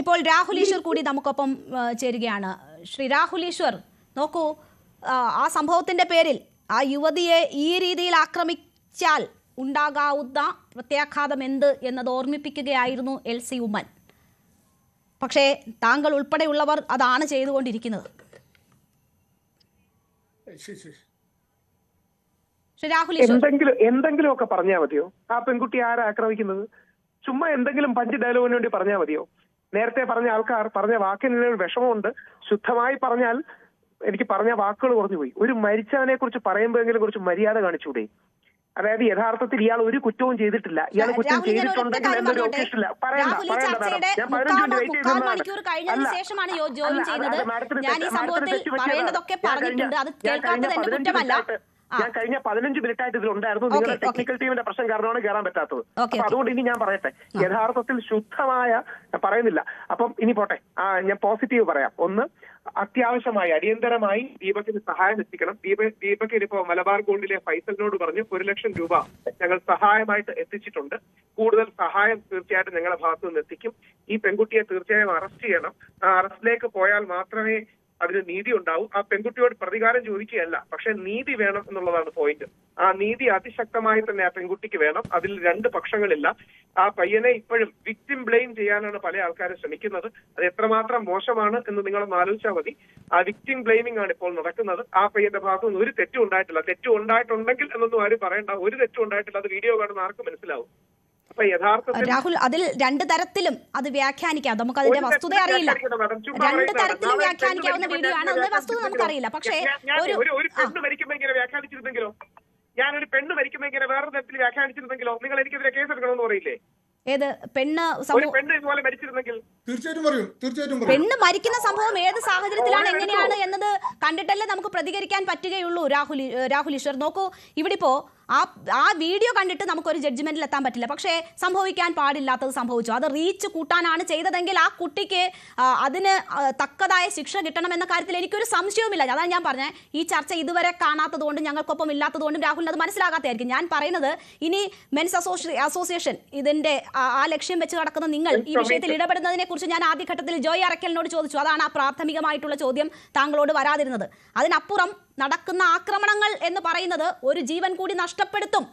ഇപ്പോൾ രാഹുൽ ഈശ്വർ കൂടി നമുക്കൊപ്പം ചേരുകയാണ്. ശ്രീ രാഹുൽ ഈശ്വർ, നോക്കൂ, ആ സംഭവത്തിന്റെ പേരിൽ ആ യുവതിയെ ഈ രീതിയിൽ ആക്രമിച്ചാൽ ഉണ്ടാകാവുന്ന പ്രത്യാഘാതം എന്ത് എന്നത് ഓർമ്മിപ്പിക്കുകയായിരുന്നു LC ഉമ്മൻ. പക്ഷേ താങ്കൾ ഉൾപ്പെടെയുള്ളവർ അതാണ് ചെയ്തുകൊണ്ടിരിക്കുന്നത്. ശ്രീ രാഹുൽ ഈശ്വർ, എന്തെങ്കിലുമൊക്കെ പറഞ്ഞാൽ മതിയോ? ആ പെൺകുട്ടി ആരാ ആക്രമിക്കുന്നത്? ചുമ്മാ എന്തെങ്കിലും പഞ്ച് ഡയലോഗിന് വേണ്ടി പറഞ്ഞാൽ മതിയോ? നേരത്തെ പറഞ്ഞ ആൾക്കാർ പറഞ്ഞ വാക്കിന് വിഷമമുണ്ട്. ശുദ്ധമായി പറഞ്ഞാൽ എനിക്ക് പറഞ്ഞ വാക്കുകൾ കുറഞ്ഞുപോയി. ഒരു മരിച്ചവനെ കുറിച്ച് പറയുമ്പോഴെങ്കിലും കുറച്ച് മര്യാദ കാണിച്ചൂടെ? അതായത് യഥാർത്ഥത്തിൽ ഇയാൾ ഒരു കുറ്റവും ചെയ്തിട്ടില്ല. ഇയാൾ കുറ്റം ചെയ്തിട്ടുണ്ടെങ്കിൽ എന്നൊരു ഒഫീഷ്യല്ല ഞാൻ കഴിഞ്ഞ 15 മിനിറ്റായിട്ട് ഇതിലുണ്ടായിരുന്നു. നിങ്ങളുടെ ടെക്നിക്കൽ ടീമിന്റെ പ്രശ്നം കാരണമാണ് കയറാൻ പറ്റാത്തത്. അപ്പൊ അതുകൊണ്ട് ഇനി ഞാൻ പറയട്ടെ, യഥാർത്ഥത്തിൽ ശുദ്ധമായ പറയുന്നില്ല. അപ്പം ഇനി പോട്ടെ, ഞാൻ പോസിറ്റീവ് പറയാം. ഒന്ന്, അത്യാവശ്യമായി അടിയന്തരമായി ദീപകിന് സഹായം എത്തിക്കണം. ദീപകിന് ഇപ്പോ മലബാർ ഗോൾഡിലെ ഫൈസലിനോട് പറഞ്ഞ് 1 ലക്ഷം രൂപ ഞങ്ങൾ സഹായമായിട്ട് എത്തിച്ചിട്ടുണ്ട്. കൂടുതൽ സഹായം തീർച്ചയായിട്ടും ഞങ്ങളുടെ ഭാഗത്തു നിന്ന് എത്തിക്കും. ഈ പെൺകുട്ടിയെ തീർച്ചയായും അറസ്റ്റ് ചെയ്യണം. ആ അറസ്റ്റിലേക്ക് പോയാൽ മാത്രമേ അതിന് നീതി ഉണ്ടാവും. ആ പെൺകുട്ടിയോട് പ്രതികാരം ചോദിക്കുകയല്ല, പക്ഷെ നീതി വേണം എന്നുള്ളതാണ് പോയിന്റ്. ആ നീതി അതിശക്തമായി തന്നെ ആ പെൺകുട്ടിക്ക് വേണം. അതിൽ 2 പക്ഷങ്ങളില്ല. ആ പയ്യനെ ഇപ്പോഴും വിക്ടിം ബ്ലെയിം ചെയ്യാനാണ് പല ആൾക്കാരും ശ്രമിക്കുന്നത്. അത് എത്രമാത്രം മോശമാണ് എന്ന് നിങ്ങളൊന്ന് ആലോചിച്ചാൽ മതി. ആ വിക്ടിം ബ്ലെയിമിംഗ് ആണ് ഇപ്പോൾ നടക്കുന്നത്. ആ പയ്യന്റെ ഭാഗത്തു നിന്ന് ഒരു തെറ്റും ഉണ്ടായിട്ടില്ല. തെറ്റും ഉണ്ടായിട്ടുണ്ടെങ്കിൽ എന്നൊന്നും ആരും പറയണ്ട. ഒരു തെറ്റും ഉണ്ടായിട്ടില്ല. അത് വീഡിയോ കാണുന്ന ആർക്കും മനസ്സിലാവും. രാഹുൽ, അതിൽ 2 തരത്തിലും അത് വ്യാഖ്യാനിക്കാം. നമുക്ക് അതിന്റെ വസ്തുത അറിയില്ല. 2 തരത്തിലും വ്യാഖ്യാനിക്കാവുന്ന വീഡിയോ ആണ്. അതിന്റെ വസ്തുത നമുക്കറിയില്ല. പക്ഷേ ഒരു പെണ്ണ് മരിക്കുമ്പോൾ ഇങ്ങനെ വ്യാഖ്യാനിച്ചിരുന്നെങ്കിലോ? ഞാനൊരു പെണ്ണ് മരിക്കുമ്പോൾ ഇങ്ങനെ വേറെ തരത്തിൽ വ്യാഖ്യാനിച്ചിരുന്നെങ്കിലോ നിങ്ങൾ എനിക്കെതിരെ കേസ് എടുക്കണമെന്ന് പറയില്ലേ? ഏത് പെണ്ണ് ഇതുപോലെ മരിച്ചിരുന്നെങ്കിൽ പെണ്ണ് മരിക്കുന്ന സംഭവം ഏത് സാഹചര്യത്തിലാണ്, എങ്ങനെയാണ് എന്നത് കണ്ടിട്ടല്ലേ നമുക്ക് പ്രതികരിക്കാൻ പറ്റുകയുള്ളൂ. രാഹുൽ ഈശ്വർ, നോക്കൂ, ഇവിടെ ഇപ്പോ ആ വീഡിയോ കണ്ടിട്ട് നമുക്കൊരു ജഡ്ജ്മെന്റിൽ എത്താൻ പറ്റില്ല. പക്ഷേ സംഭവിക്കാൻ പാടില്ലാത്തത് സംഭവിച്ചു. അത് റീച്ച് കൂട്ടാനാണ് ചെയ്തതെങ്കിൽ ആ കുട്ടിക്ക് അതിന് തക്കതായ ശിക്ഷ കിട്ടണമെന്ന കാര്യത്തിൽ എനിക്കൊരു സംശയവുമില്ല. അതാണ് ഞാൻ പറഞ്ഞത്. ഈ ചർച്ച ഇതുവരെ കാണാത്തതുകൊണ്ടും ഞങ്ങൾക്കൊപ്പം ഇല്ലാത്തതുകൊണ്ടും രാഹുലിന് അത് മനസ്സിലാകാത്തതായിരിക്കും. ഞാൻ പറയുന്നത്, ഇനി മെൻസ് അസോസിയേഷൻ ഇതിന്റെ ആ ലക്ഷ്യം വെച്ച് നടക്കുന്ന നിങ്ങൾ ഈ വിഷയത്തിൽ ഇടപെടുന്നതിനെ കുറിച്ച് ഞാൻ ആദ്യഘട്ടത്തിൽ ജോയ് അറക്കലിനോട് ചോദിച്ചു. അതാണ് ആ പ്രാഥമികമായിട്ടുള്ള ചോദ്യം താങ്കളോട് വരാതിരുന്നത്. അതിനപ്പുറം നടക്കുന്ന ആക്രമണങ്ങൾ എന്ന് പറയുന്നത് ഒരു ജീവൻ കൂടി നഷ്ടപ്പെടുത്തും.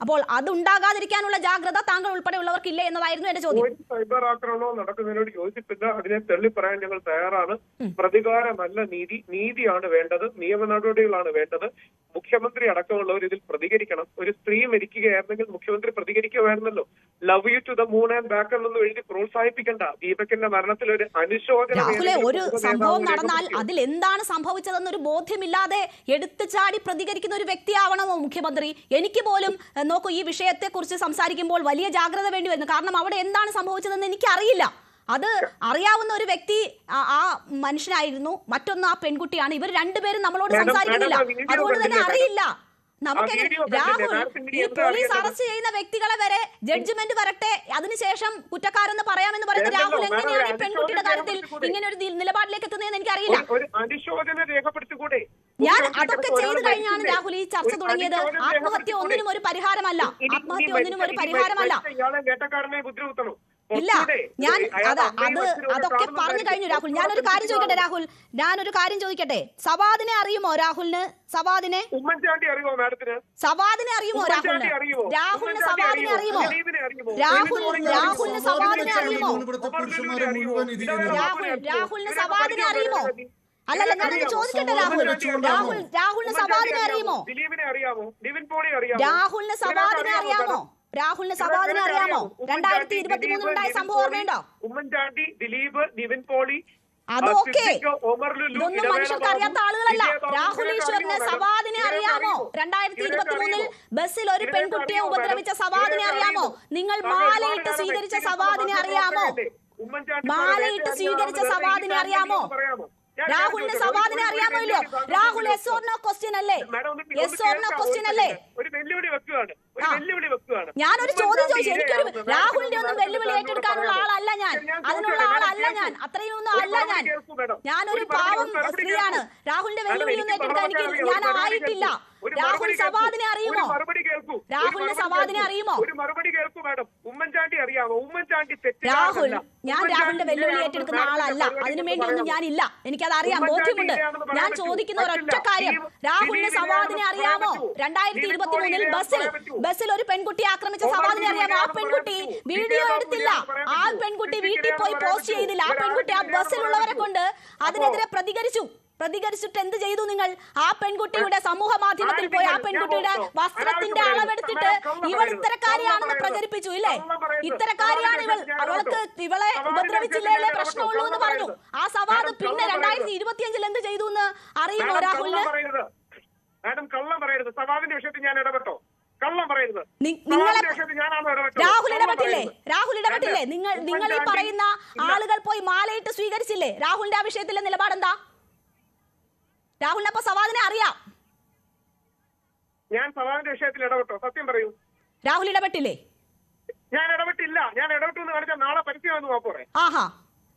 അപ്പോൾ അതുണ്ടാകാതിരിക്കാനുള്ള ജാഗ്രത താങ്കൾ ഉൾപ്പെടെയുള്ളവർക്കില്ലേ എന്നതായിരുന്നു എന്റെ ചോദ്യം. സൈബർ ആക്രമണം നടക്കുന്നതിനോട് യോജിപ്പില്ല. അതിനെ തള്ളി പറയാൻ ഞങ്ങൾ തയ്യാറാണ്. പ്രതികാരമല്ല നീതി. നീതിയാണ് വേണ്ടത്. നിയമ നടപടികളാണ് വേണ്ടത്. മുഖ്യമന്ത്രി അടക്കമുള്ളവർ ഇതിൽ പ്രതികരിക്കണം. ഒരു സ്ത്രീ മരിക്കുകയായിരുന്നെങ്കിൽ മുഖ്യമന്ത്രി പ്രതികരിക്കുമായിരുന്നല്ലോ. Love you to the moon and back എന്നൊന്നും എഴുതി പ്രോത്സാഹിപ്പിക്കണ്ട. ദീപകിന്റെ മരണത്തിൽ ഒരു അനുശോചനം. ഒരു സംഭവം നടന്നാൽ അതിൽ എന്താണ് സംഭവിച്ചതെന്നൊരു ബോധ്യമില്ലാതെ എടുത്തു ചാടി പ്രതികരിക്കുന്ന ഒരു വ്യക്തിയാവണമോ മുഖ്യമന്ത്രി? എനിക്ക് പോലും നോക്കൂ, ഈ വിഷയത്തെ കുറിച്ച് സംസാരിക്കുമ്പോൾ വലിയ ജാഗ്രത വേണ്ടി വരുന്നു. കാരണം അവിടെ എന്താണ് സംഭവിച്ചതെന്ന് എനിക്കറിയില്ല. അത് അറിയാവുന്ന ഒരു വ്യക്തി ആ മനുഷ്യനായിരുന്നു, മറ്റൊന്ന് ആ പെൺകുട്ടിയാണ്. ഇവർ 2 പേരും നമ്മളോട് സംസാരിക്കുന്നില്ല. അതുകൊണ്ട് തന്നെ അറിയില്ല നമുക്ക്. രാഹുൽ, ഈ പോലീസ് അറസ്റ്റ് ചെയ്യുന്ന വ്യക്തികളെ വരെ ജഡ്ജ്മെന്റ് വരട്ടെ, അതിനുശേഷം കുറ്റക്കാരെന്ന് പറയാമെന്ന് പറയുന്ന രാഹുൽ എങ്ങനെയാണ് ഈ പെൺകുട്ടിയുടെ കാര്യത്തിൽ ഇങ്ങനെ ഒരു നിലപാടിലേക്ക് എത്തുന്നതെന്ന് എനിക്കറിയില്ല. ഞാൻ അതൊക്കെ ചെയ്തു കഴിഞ്ഞാണ് രാഹുൽ ഈ ചർച്ച തുടങ്ങിയത്. ആത്മഹത്യ ഒന്നിനും ഒരു പരിഹാരമല്ല. ആത്മഹത്യ ഒന്നിനും ഒരു പരിഹാരമല്ല. ഇല്ല, ഞാൻ അതൊക്കെ പറഞ്ഞു കഴിഞ്ഞു രാഹുൽ. ഞാനൊരു കാര്യം ചോദിക്കട്ടെ രാഹുൽ, സവാദിനെ അറിയുമോ രാഹുലിന്? സവാദിനെ അറിയുമോ രാഹുലിന്? സവാദിനെ അറിയുമോ? രാഹുലിന് സവാദിനെ അറിയുമോ? രാഹുലിന് സവാദിനെ അറിയുമോ? അല്ലല്ല, ഞാനൊന്ന് ചോദിക്കട്ടെ രാഹുലിന് സവാദിനെ അറിയുമോ? രാഹുലിന് സവാദിനെ അറിയാമോ? 2023 ഉണ്ടായ സംഭവം ഓർമ്മയുണ്ടോ? ഉമ്മൻചാണ്ടി, ദിലീപ്, നിവിൻ പോളി, അതൊക്കെ ഇതൊന്നും മനുഷ്യർക്ക് അറിയാത്ത ആളുകളല്ല. രാഹുൽ ഈശ്വറിന് സവാദിനെ അറിയാമോ? 2023 ബസ്സിൽ ഒരു പെൺകുട്ടിയെ ഉപദ്രവിച്ച സവാദിനെ അറിയാമോ? നിങ്ങൾ മാലയിട്ട് സ്വീകരിച്ച സവാദിനെ അറിയാമോ? മാലയിട്ട് സ്വീകരിച്ച സവാദിനെ അറിയാമോ? രാഹുലിന് സവാദിനെ അറിയാമോ ഇല്ലയോ? Rahul yes or no question അല്ലേ? ഞാനൊരു ചോദ്യം ചോദിച്ചു. എനിക്കൊരു രാഹുലിന്റെ ഒന്നും വെല്ലുവിളി ഏറ്റെടുക്കാനുള്ള ആളല്ല ഞാൻ. അതിനുള്ള ആളല്ല ഞാൻ. അത്രയും ഒന്നും അല്ല ഞാനൊരു പാവം സ്ത്രീയാണ്. രാഹുലിന്റെ വെല്ലുവിളി ഒന്നും ഏറ്റെടുക്കാൻ ഞാൻ ആയിട്ടില്ല. രാഹുൽ സവാദിനെ അറിയുമോ? രാഹുലിന് സവാദിനെ അറിയുമോ? ഒരു മറുപടി കേൾക്കൂ മാഡം. ഉമ്മൻചാണ്ടി അറിയാമോ? ഉമ്മൻചാണ്ടി രാഹുൽ, ഞാൻ രാഹുലിന്റെ വെല്ലുവിളി ഏറ്റെടുക്കുന്ന ആളല്ല. അതിനുവേണ്ടി ഒന്നും ഞാനില്ല. എനിക്കത് അറിയാം, ബോധ്യമുണ്ട്. ഞാൻ ചോദിക്കുന്ന ഒരൊറ്റ കാര്യം, രാഹുലിന് സവാദിനെ അറിയാമോ? 2023 ബസ്സിൽ ഒരു പെൺകുട്ടി ആക്രമിച്ച സവാദിനെ അറിയാമോ? ആ പെൺകുട്ടി വീഡിയോ എടുത്തില്ല, ആ പെൺകുട്ടി വീട്ടിൽ പോയി പോസ്റ്റ് ചെയ്തില്ല. ആ പെൺകുട്ടി ആ ബസ്സിലുള്ളവരെ കൊണ്ട് അതിനെതിരെ പ്രതികരിച്ചിട്ട് എന്ത് ചെയ്തു നിങ്ങൾ? ആ പെൺകുട്ടിയുടെ സമൂഹ മാധ്യമത്തിൽ പോയി ആ പെൺകുട്ടിയുടെ വസ്ത്രത്തിന്റെ അളവെടുത്തിട്ട് ഇവൾ ഇത്തരക്കാരിയാണെന്ന് പ്രചരിപ്പിച്ചു, ഇല്ലേ? ഇത്തരക്കാരിയാണ് ഇവളെ ഉപദ്രവിച്ചില്ലേ പ്രശ്നമുള്ളൂ എന്ന് പറഞ്ഞു. ആ സവാദ് പിന്നെ 2025 എന്ത് ചെയ്തു എന്ന് അറിയുമോ രാഹുലിന്? മാഡം കള്ളം പറയരുത്. സവാദിന്റെ വിഷയത്തിൽ ഞാൻ ഇടപെട്ടോ? കള്ളം പറയരുത്. രാഹുൽ ഇടപെട്ടില്ലേ? നിങ്ങൾ ഈ പറയുന്ന ആളുകൾ പോയി മാലയിട്ട് സ്വീകരിച്ചില്ലേ? രാഹുലിന്റെ ആ വിഷയത്തിലെ നിലപാടെന്താ? രാഹുലിന് അപ്പൊ സവാദിനെ അറിയാം. ഞാൻ സവാദിന്റെ വിഷയത്തിൽ ഇടപെട്ടോ? സത്യം പറയൂ. രാഹുൽ ഇടപെട്ടില്ലേ? ഞാൻ ഇടപെട്ടില്ല. ഞാൻ ഇടപെട്ടു എന്ന് കാണിച്ചാൽ നാളെ പരസ്യം വന്ന് വാപ്പറയാം. ആഹാ,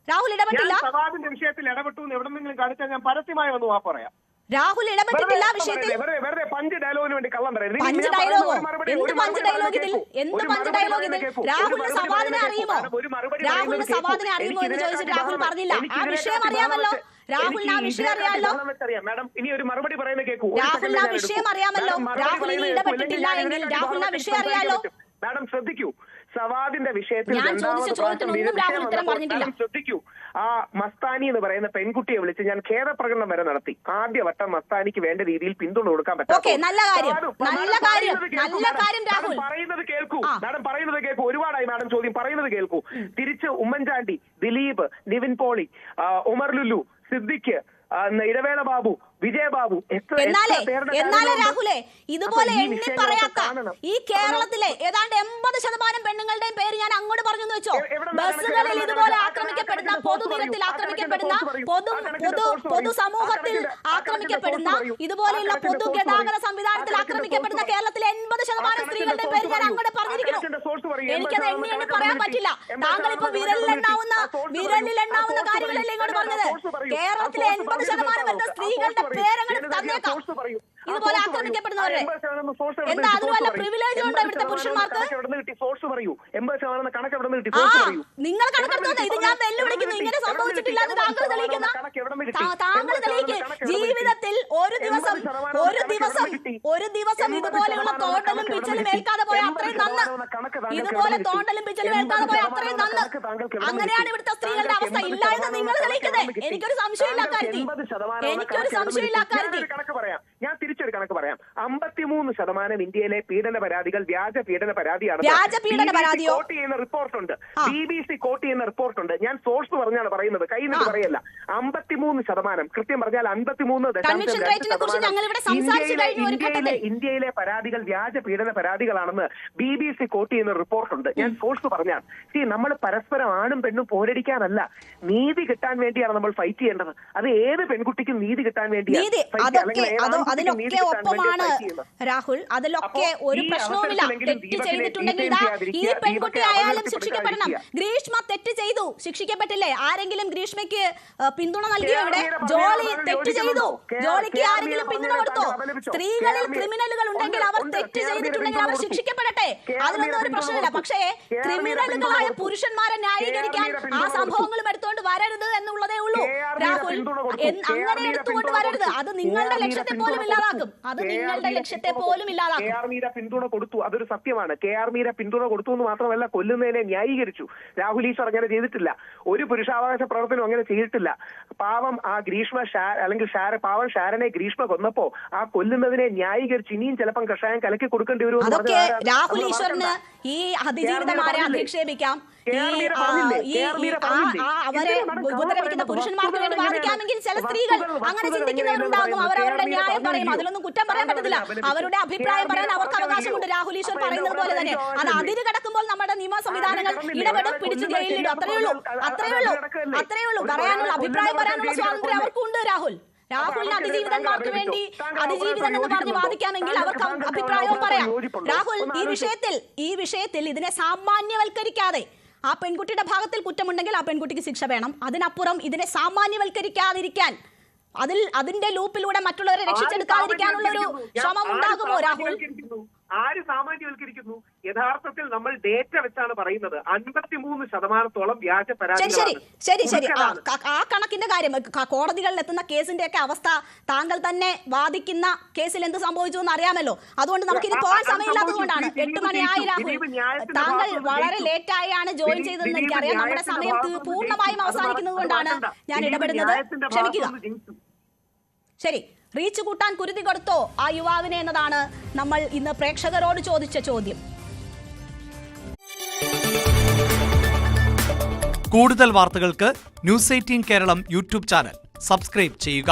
രാഹുൽ ഇടപെട്ടില്ല. സവാദിന്റെ വിഷയത്തിൽ ഇടപെട്ടു എന്ന് എവിടെന്നെങ്കിലും കാണിച്ചാൽ ഞാൻ പരസ്യമായി വന്ന് വാപ്പറയാം. രാഹുൽ ഇടപെട്ടിട്ടില്ല വിഷയത്തിൽ. വെറുതെ പഞ്ച് ഡയലോഗിന് വേണ്ടി കള്ളം പറയരുത്. പഞ്ച് ഡയലോഗോ? എന്ത് പഞ്ച് ഡയലോഗ് ഇതിൽ? എന്ത് പഞ്ച് ഡയലോഗ് ഇതിൽ? രാഹുലിന് സവാദിനെ അറിയുമോ? രാഹുലിന് സവാദിനെ അറിയുമോ എന്ന് ചോദിച്ചിട്ട് രാഹുൽ പറഞ്ഞില്ല. ആ വിഷയം അറിയാമല്ലോ. രാഹുലിന് ആ വിഷയം അറിയാമല്ലോ. ഇനി ഒരു മറുപടി പറയുന്നത് കേൾക്കൂ. രാഹുലിന് ആ വിഷയം അറിയാമല്ലോ. രാഹുൽ ഇനി ഇടപെട്ടിട്ടില്ല എങ്കിൽ രാഹുലിന് ആ വിഷയം അറിയാലോ. മാഡം ശ്രദ്ധിക്കൂ, സവാദിന്റെ വിഷയത്തിൽ ശ്രദ്ധിക്കൂ. ആ മസ്താനി എന്ന് പറയുന്ന പെൺകുട്ടിയെ വിളിച്ച് ഞാൻ ഖേദപ്രകടനം വരെ നടത്തി. ആദ്യവട്ടം മസ്താനിക്ക് വേണ്ട രീതിയിൽ പിന്തുണ കൊടുക്കാൻ പറ്റും. പറയുന്നത് കേൾക്കൂ മാഡം, പറയുന്നത് കേൾക്കൂ. ഒരുപാടായി മാഡം ചോദ്യം, പറയുന്നത് കേൾക്കൂ. തിരിച്ച് ഉമ്മൻചാണ്ടി, ദിലീപ്, നിവിൻ പോളി, ഉമർ ലുലു, സിദ്ദിഖ്, ഇടവേള ബാബു, വിജയബാബു, എന്നാലേ രാഹുലെ ഇതുപോലെ എണ്ണി പറയാത്ത ഈ കേരളത്തിലെ ഏതാണ്ട് 80% പെണ്ണുങ്ങളുടെയും പേര് ഞാൻ അങ്ങോട്ട് പറഞ്ഞു വെച്ചോ. ബസ്സുകളിൽ ഇതുപോലെ ആക്രമിക്കപ്പെടുന്ന, പൊതുനിരത്തിൽ ആക്രമിക്കപ്പെടുന്ന, പൊതുസമൂഹത്തിൽ ആക്രമിക്കപ്പെടുന്ന, ഇതുപോലെയുള്ള പൊതുഗതാഗത സംവിധാനത്തിൽ ആക്രമിക്കപ്പെടുന്ന കേരളത്തിലെ 80% സ്ത്രീകളുടെ പേര് ഞാൻ അങ്ങോട്ട് പറഞ്ഞിരിക്കുന്നു. എനിക്കത് എണ്ണി പറയാൻ പറ്റില്ല. താങ്കൾ ഇപ്പൊ വിരലിലെണ്ണാവുന്ന കാര്യങ്ങളല്ലേ ഇങ്ങോട്ട് പറഞ്ഞത്. കേരളത്തിലെ 80% വരുന്ന സ്ത്രീകളുടെ പേരങ്ങൾ തന്നേക്കാം. ഇതുപോലെ ആക്രമിക്കപ്പെടുന്നവരെ എന്താ അതിന് വല്ല പ്രിവിലേജ് ഉണ്ടോ ഇവിടുത്തെ പുരുഷന്മാർക്ക്? നിങ്ങൾ കണക്കെടുത്തോട്ടെ. ഇത് ഞാൻ വെല്ലുവിളിക്കുന്നു. ഇങ്ങനെ സംഭവിച്ചിട്ടില്ല എന്ന് താങ്കൾ തെളിയിക്കുന്ന, താങ്കൾ തെളിയിക്ക്. ജീവിതത്തിൽ ഒരു ദിവസം ഇതുപോലെയുള്ള തോണ്ടലും പിച്ചലും ഏൽക്കാതെ പോയ അത്രയും നന്ന്. ഇതുപോലെ തോണ്ടലും പിച്ചലും ഏൽക്കാതെ പോയ അത്രയും നന്ന്. അങ്ങനെയാണ് ഇവിടുത്തെ സ്ത്രീകളുടെ അവസ്ഥ. ഇല്ല എന്ന് നിങ്ങൾ തെളിയിക്കുന്നത്. എനിക്കൊരു സംശയമില്ല കാര്യത്തിൽ. ഞാൻ തിരിച്ചൊരു കണക്ക് പറയാം. 53% ഇന്ത്യയിലെ പീഡന പരാതികൾ വ്യാജ പീഡന പരാതിയാണ്. കോട്ട് ചെയ്യുന്ന റിപ്പോർട്ടുണ്ട്. BBC കോട്ട് ചെയ്യുന്ന റിപ്പോർട്ടുണ്ട്. ഞാൻ സോഴ്സ് പറഞ്ഞാണ് പറയുന്നത്, കയ്യിൽ നിന്ന് പറയല്ല. 53%, കൃത്യം പറഞ്ഞാൽ 53% ഇന്ത്യയിലെ പരാതികൾ വ്യാജ പീഡന പരാതികളാണെന്ന് BBC കോട്ട് ചെയ്യുന്ന റിപ്പോർട്ടുണ്ട്. ഞാൻ സോഴ്സ് പറഞ്ഞാൽ നമ്മൾ പരസ്പരം ആണും പെണ്ണും പോരടിക്കാനല്ല, നീതി കിട്ടാൻ വേണ്ടിയാണ് നമ്മൾ ഫൈറ്റ് ചെയ്യേണ്ടത്. അത് ഏത് പെൺകുട്ടിക്കും നീതി കിട്ടാൻ വേണ്ടിയാണ്. അതിലൊക്കെ ഒപ്പമാണ് രാഹുൽ. അതിലൊക്കെ ഒരു പ്രശ്നവുമില്ല. തെറ്റ് ചെയ്തിട്ടുണ്ടെങ്കിൽ ഈ പെൺകുട്ടി ആയാലും ശിക്ഷിക്കപ്പെടണം. ഗ്രീഷ്മ തെറ്റ് ചെയ്തു, ശിക്ഷിക്കപ്പെട്ടില്ലേ? ആരെങ്കിലും ഗ്രീഷ്മയ്ക്ക് പിന്തുണ നൽകിയോ? ഇവിടെ ജോളി തെറ്റ് ചെയ്തു, ജോളിക്ക് ആരെങ്കിലും പിന്തുണ കൊടുത്തോ? സ്ത്രീകളിൽ ക്രിമിനലുകൾ ഉണ്ടെങ്കിൽ അവർ തെറ്റ് ചെയ്തിട്ടുണ്ടെങ്കിൽ അവർ ശിക്ഷിക്കപ്പെടട്ടെ. അതിനൊന്നും ഒരു പ്രശ്നമില്ല. പക്ഷേ ക്രിമിനലുകളായ പുരുഷന്മാരെ ന്യായീകരിക്കാൻ ആ സംഭവങ്ങളും എടുത്തുകൊണ്ട് വരരുത് എന്നുള്ളതേ ഉള്ളൂ രാഹുൽ. അങ്ങനെ എടുത്തുകൊണ്ട് വരരുത്. അത് നിങ്ങളുടെ ലക്ഷ്യത്തെ പോലും ഇല്ലാതാക്കും. KR മീര പിന്തുണ കൊടുത്തു, അതൊരു സത്യമാണ്. KR മീര പിന്തുണ കൊടുത്തു എന്ന് മാത്രമല്ല, കൊല്ലുന്നതിനെ ന്യായീകരിച്ചു. രാഹുൽ ഈശ്വർ അങ്ങനെ ചെയ്തിട്ടില്ല. ഒരു പുരുഷാവകാശ പ്രവർത്തനം അങ്ങനെ ചെയ്തിട്ടില്ല. പാവം ആ ഗ്രീഷ്മ അല്ലെങ്കിൽ പാവം ഷാരനെ ഗ്രീഷ്മ കൊന്നപ്പോ ആ കൊല്ലുന്നതിനെ ന്യായീകരിച്ച് ഇനിയും ചിലപ്പം കഷായം കലക്കി കൊടുക്കേണ്ടി വരും. രാഹുൽ ഈശ്വറിന് ഈ അതിജീവിതമാരെ അധിക്ഷേപിക്കാം, അവരെ ഉപദ്രവിക്കുന്ന പുരുഷന്മാർക്ക് വേണ്ടി വാദിക്കാമെങ്കിൽ ചില സ്ത്രീകൾ അങ്ങനെ ചിന്തിക്കുന്നവരുണ്ടാകും. അവരവരുടെ ന്യായം പറയും. അതിലൊന്നും കുറ്റം പറയാൻ പറ്റത്തില്ല. അവരുടെ അഭിപ്രായം പറയാൻ അവർക്ക് അവകാശമുണ്ട്. രാഹുൽ ഈശ്വർ പറയുന്നത് പോലെ തന്നെ അത് അതിര് കടക്കുമ്പോൾ നമ്മുടെ നിയമ സംവിധാനങ്ങൾ ഇടപെടും, പിടിച്ച് ജയിലിടും. അത്രയേ ഉള്ളൂ. പറയാനുള്ള അഭിപ്രായം പറയാനുള്ള സ്വാതന്ത്ര്യം അവർക്കുണ്ട്. രാഹുലിന് അതിജീവിതന്മാർക്ക് വേണ്ടി അതിജീവിതം എന്ന് പറഞ്ഞ് വാദിക്കാമെങ്കിൽ അവർക്ക് അഭിപ്രായവും പറയാം. രാഹുൽ ഈ വിഷയത്തിൽ ഇതിനെ സാമാന്യവൽക്കരിക്കാതെ, ആ പെൺകുട്ടിയുടെ ഭാഗത്തിൽ കുറ്റമുണ്ടെങ്കിൽ ആ പെൺകുട്ടിക്ക് ശിക്ഷ വേണം. അതിനപ്പുറം ഇതിനെ സാമാന്യവൽക്കരിക്കാതിരിക്കാൻ അതിന്റെ ലൂപ്പിലൂടെ മറ്റുള്ളവരെ രക്ഷിച്ചെടുക്കാതിരിക്കാനുള്ള ഒരു ശ്രമം ഉണ്ടാകുമോ രാഹുൽ? ആര് സാമാന്യവൽക്കരിക്കുന്നു? യഥാർത്ഥത്തിൽ നമ്മൾ ഡേറ്റ വെച്ചാണ് പറയുന്നത്. 53% വ്യാജ പരാതികളാണ്. ശരി ആ കണക്കിന്റെ കാര്യം കോടതികളിൽ എത്തുന്ന കേസിന്റെ ഒക്കെ അവസ്ഥ താങ്കൾ തന്നെ വാദിക്കുന്ന കേസിൽ എന്ത് സംഭവിച്ചു എന്ന് അറിയാമല്ലോ. അതുകൊണ്ട് നമുക്ക് ഇനി പോകാൻ സമയമില്ലാത്തതുകൊണ്ടാണ്. 8 മണിയായി രാഹുൽ, താങ്കൾ വളരെ ലേറ്റായാണ് ജോയിൻ ചെയ്തതെന്ന് എനിക്കറിയാം. നമ്മുടെ സമയം പൂർണ്ണമായും അവസാനിക്കുന്നത് കൊണ്ടാണ് ഞാൻ ഇടപെടുന്നത്. ക്ഷമിക്കുക. ശരി, റീച്ച് കൂട്ടാൻ കുരുതി കൊടുത്തോ ആ യുവാവിനെ എന്നതാണ് നമ്മൾ ഇന്ന് പ്രേക്ഷകരോട് ചോദിച്ച ചോദ്യം. കൂടുതൽ വാർത്തകൾക്ക് news 18 Keralam YouTube channel subscribe ചെയ്യുക.